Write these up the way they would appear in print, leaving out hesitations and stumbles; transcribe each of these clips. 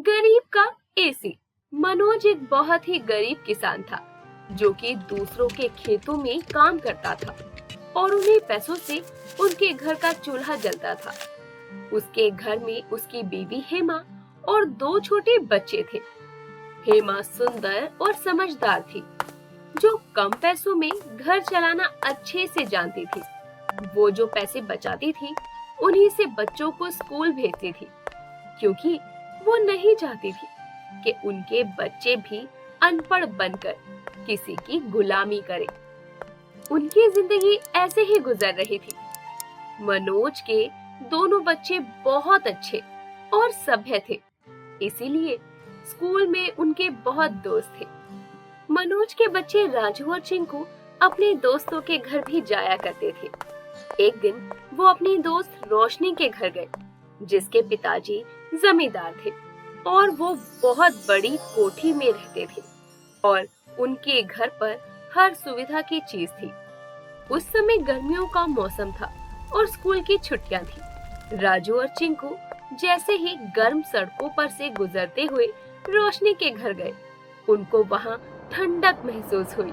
गरीब का एसी। मनोज एक बहुत ही गरीब किसान था जो कि दूसरों के खेतों में काम करता था और उन्हीं पैसों से उनके घर का चूल्हा जलता था। उसके घर में उसकी बीवी हेमा और दो छोटे बच्चे थे। हेमा सुंदर और समझदार थी जो कम पैसों में घर चलाना अच्छे से जानती थी। वो जो पैसे बचाती थी उन्हीं से बच्चों को स्कूल भेजती थी क्योंकि वो नहीं चाहती थी कि उनके बच्चे भी अनपढ़ बनकर किसी की गुलामी करें। उनकी जिंदगी ऐसे ही गुजर रही थी। मनोज के दोनों बच्चे बहुत अच्छे और सभ्य थे, इसीलिए स्कूल में उनके बहुत दोस्त थे। मनोज के बच्चे राजू और चिंकू अपने दोस्तों के घर भी जाया करते थे। एक दिन वो अपनी दोस्त रोशनी के घर गए जिसके पिताजी जमींदार थे और वो बहुत बड़ी कोठी में रहते थे और उनके घर पर हर सुविधा की चीज थी। उस समय गर्मियों का मौसम था और स्कूल की छुट्टियां थी। राजू और चिंकू जैसे ही गर्म सड़कों पर से गुजरते हुए रोशनी के घर गए, उनको वहाँ ठंडक महसूस हुई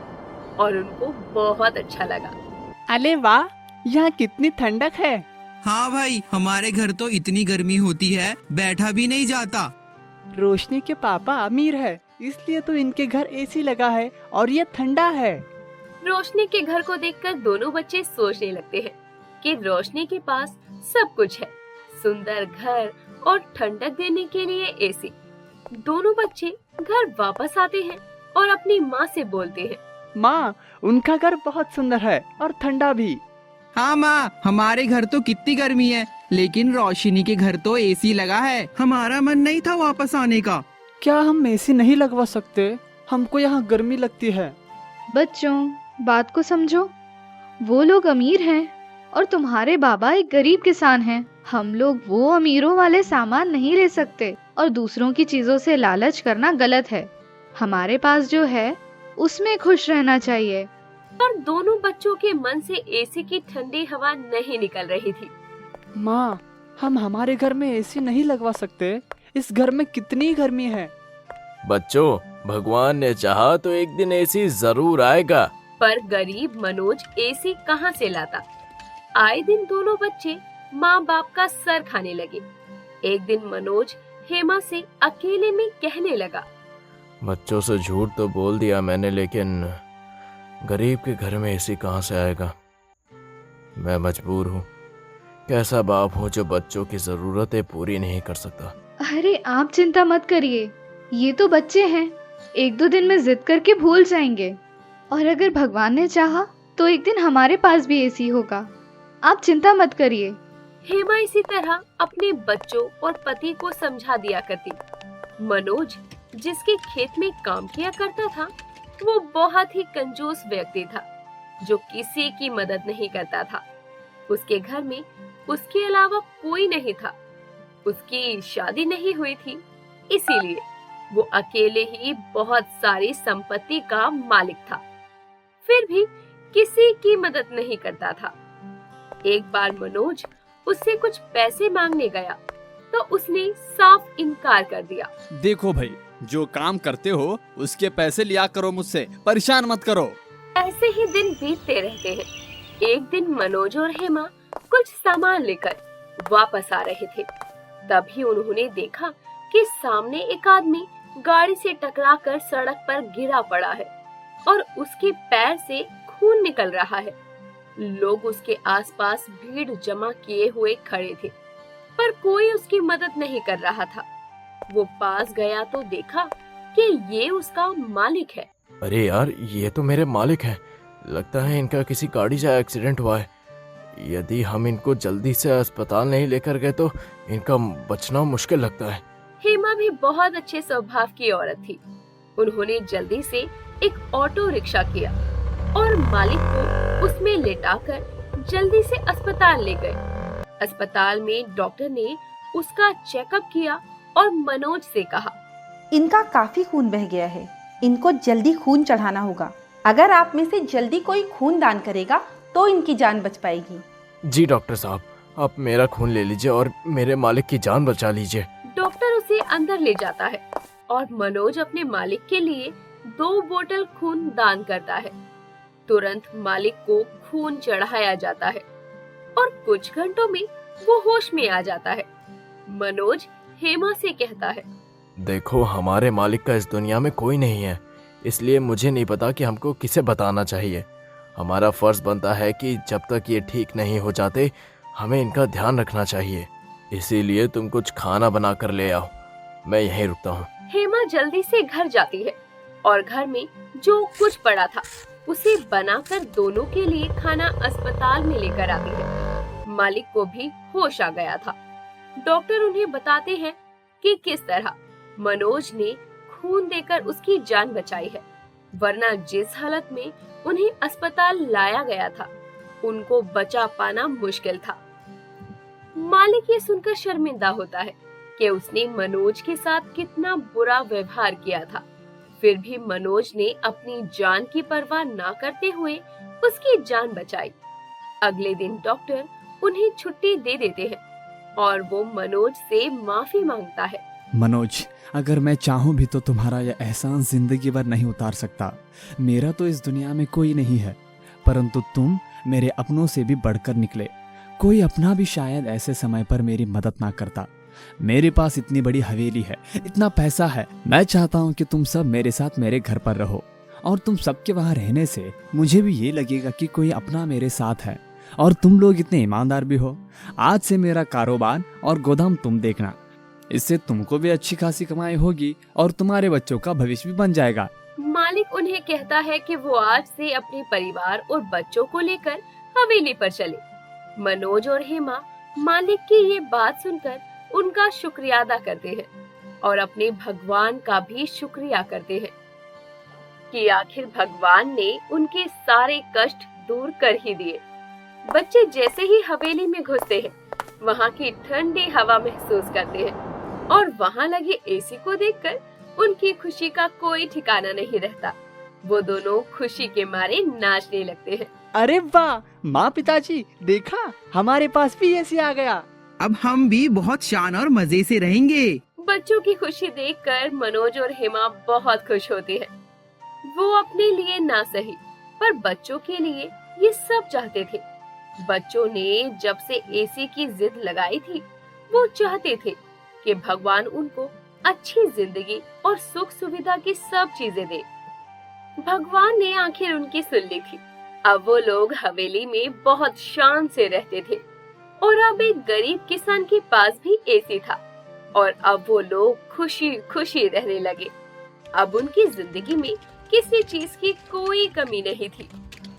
और उनको बहुत अच्छा लगा। अरे वाह, यहाँ कितनी ठंडक है। हाँ भाई, हमारे घर तो इतनी गर्मी होती है, बैठा भी नहीं जाता। रोशनी के पापा अमीर है, इसलिए तो इनके घर एसी लगा है और ये ठंडा है। रोशनी के घर को देखकर दोनों बच्चे सोचने लगते हैं कि रोशनी के पास सब कुछ है, सुंदर घर और ठंडक देने के लिए एसी। दोनों बच्चे घर वापस आते हैं और अपनी माँ से बोलते हैं, माँ, उनका घर बहुत सुंदर है और ठंडा भी। हाँ माँ, हमारे घर तो कितनी गर्मी है, लेकिन रोशनी के घर तो एसी लगा है। हमारा मन नहीं था वापस आने का। क्या हम एसी नहीं लगवा सकते? हमको यहाँ गर्मी लगती है। बच्चों, बात को समझो। वो लोग अमीर हैं और तुम्हारे बाबा एक गरीब किसान हैं। हम लोग वो अमीरों वाले सामान नहीं ले सकते और दूसरों की चीजों से लालच करना गलत है। हमारे पास जो है उसमें खुश रहना चाहिए। पर दोनों बच्चों के मन से एसी की ठंडी हवा नहीं निकल रही थी। माँ, हम हमारे घर में एसी नहीं लगवा सकते। इस घर में कितनी गर्मी है। बच्चों, भगवान ने चाहा तो एक दिन एसी जरूर आएगा। पर गरीब मनोज एसी कहाँ से लाता? आए दिन दोनों बच्चे माँ बाप का सर खाने लगे। एक दिन मनोज हेमा से अकेले में कहने लगा, बच्चों से झूठ तो बोल दिया मैंने, लेकिन गरीब के घर में एसी कहाँ से आएगा? मैं मजबूर हूँ। कैसा बाप हूँ जो बच्चों की जरूरतें पूरी नहीं कर सकता। अरे आप चिंता मत करिए, ये तो बच्चे हैं, एक दो दिन में जिद करके भूल जाएंगे। और अगर भगवान ने चाहा तो एक दिन हमारे पास भी एसी होगा। आप चिंता मत करिए। हेमा इसी तरह अपने बच्चों और पति को समझा दिया करती। मनोज जिसके खेत में काम किया करता था, वो बहुत ही कंजूस व्यक्ति था जो किसी की मदद नहीं करता था। उसके घर में उसके अलावा कोई नहीं था। उसकी शादी नहीं हुई थी, इसीलिए वो अकेले ही बहुत सारी संपत्ति का मालिक था। फिर भी किसी की मदद नहीं करता था। एक बार मनोज उससे कुछ पैसे मांगने गया तो उसने साफ इनकार कर दिया। देखो भाई, जो काम करते हो उसके पैसे लिया करो, मुझसे परेशान मत करो। ऐसे ही दिन बीतते रहते हैं। एक दिन मनोज और हेमा कुछ सामान लेकर वापस आ रहे थे। तभी उन्होंने देखा कि सामने एक आदमी गाड़ी से टकराकर सड़क पर गिरा पड़ा है और उसके पैर से खून निकल रहा है। लोग उसके आसपास भीड़ जमा किए हुए खड़े थे, पर कोई उसकी मदद नहीं कर रहा था। वो पास गया तो देखा कि ये उसका मालिक है। अरे यार, ये तो मेरे मालिक हैं। लगता है इनका किसी गाड़ी से एक्सीडेंट हुआ है। यदि हम इनको जल्दी से अस्पताल नहीं लेकर गए तो इनका बचना मुश्किल लगता है। हेमा भी बहुत अच्छे स्वभाव की औरत थी। उन्होंने जल्दी से एक ऑटो रिक्शा किया और मालिक को उसमें लेटाकर जल्दी से अस्पताल ले गए। अस्पताल में डॉक्टर ने उसका चेकअप किया और मनोज से कहा, इनका काफी खून बह गया है, इनको जल्दी खून चढ़ाना होगा। अगर आप में से जल्दी कोई खून दान करेगा तो इनकी जान बच पाएगी। जी डॉक्टर साहब, आप मेरा खून ले लीजिए और मेरे मालिक की जान बचा लीजिए। डॉक्टर उसे अंदर ले जाता है और मनोज अपने मालिक के लिए 2 बोतल खून दान करता है। तुरंत मालिक को खून चढ़ाया जाता है और कुछ घंटों में वो होश में आ जाता है। मनोज हेमा से कहता है, देखो, हमारे मालिक का इस दुनिया में कोई नहीं है, इसलिए मुझे नहीं पता कि हमको किसे बताना चाहिए। हमारा फर्ज बनता है कि जब तक ये ठीक नहीं हो जाते हमें इनका ध्यान रखना चाहिए। इसीलिए तुम कुछ खाना बना कर ले आओ, मैं यहीं रुकता हूँ। हेमा जल्दी से घर जाती है और घर में जो कुछ पड़ा था उसे बनाकर दोनों के लिए खाना अस्पताल में लेकर आती है। मालिक को भी होश आ गया था। डॉक्टर उन्हें बताते हैं कि किस तरह मनोज ने खून देकर उसकी जान बचाई है, वरना जिस हालत में उन्हें अस्पताल लाया गया था उनको बचा पाना मुश्किल था। मालिक ये सुनकर शर्मिंदा होता है कि उसने मनोज के साथ कितना बुरा व्यवहार किया था। फिर भी मनोज ने अपनी जान की परवाह ना करते हुए उसकी जान बचाई। अगले दिन डॉक्टर उन्हें छुट्टी दे देते हैं और वो मनोज से माफी मांगता है। मनोज, अगर मैं चाहूँ भी तो तुम्हारा यह एहसान जिंदगी भर नहीं उतार सकता। मेरा तो इस दुनिया में कोई नहीं है, परंतु तुम मेरे अपनों से भी बढ़कर निकले। कोई अपना भी शायद ऐसे समय पर मेरी मदद ना करता। मेरे पास इतनी बड़ी हवेली है, इतना पैसा है। मैं चाहता हूँ कि तुम सब मेरे साथ मेरे घर पर रहो, और तुम सबके वहाँ रहने से मुझे भी ये लगेगा कि कोई अपना मेरे साथ है। और तुम लोग इतने ईमानदार भी हो। आज से मेरा कारोबार और गोदाम तुम देखना, इससे तुमको भी अच्छी खासी कमाई होगी और तुम्हारे बच्चों का भविष्य भी बन जाएगा। मालिक उन्हें कहता है कि वो आज से अपने परिवार और बच्चों को लेकर हवेली पर चले। मनोज और हेमा मालिक की ये बात सुनकर उनका शुक्रिया अदा करते हैं और अपने भगवान का भी शुक्रिया करते हैं कि आखिर भगवान ने उनके सारे कष्ट दूर कर ही दिए। बच्चे जैसे ही हवेली में घुसते हैं वहाँ की ठंडी हवा महसूस करते हैं और वहाँ लगे एसी को देखकर उनकी खुशी का कोई ठिकाना नहीं रहता। वो दोनों खुशी के मारे नाचने लगते हैं। अरे वाह माँ, पिताजी देखा, हमारे पास भी एसी आ गया। अब हम भी बहुत शान और मजे से रहेंगे। बच्चों की खुशी देखकर मनोज और हेमा बहुत खुश होते हैं। वो अपने लिए ना सही पर बच्चों के लिए ये सब चाहते थे। बच्चों ने जब से एसी की जिद लगाई थी वो चाहते थे कि भगवान उनको अच्छी जिंदगी और सुख सुविधा की सब चीजें दे। भगवान ने आखिर उनकी सुन ली थी। अब वो लोग हवेली में बहुत शान से रहते थे और अब एक गरीब किसान के पास भी एसी था और अब वो लोग खुशी खुशी रहने लगे। अब उनकी जिंदगी में किसी चीज की कोई कमी नहीं थी।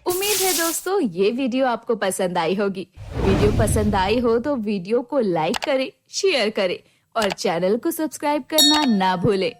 उम्मीद है दोस्तों ये वीडियो आपको पसंद आई होगी। वीडियो पसंद आई हो तो वीडियो को लाइक करें, शेयर करें और चैनल को सब्सक्राइब करना ना भूलें।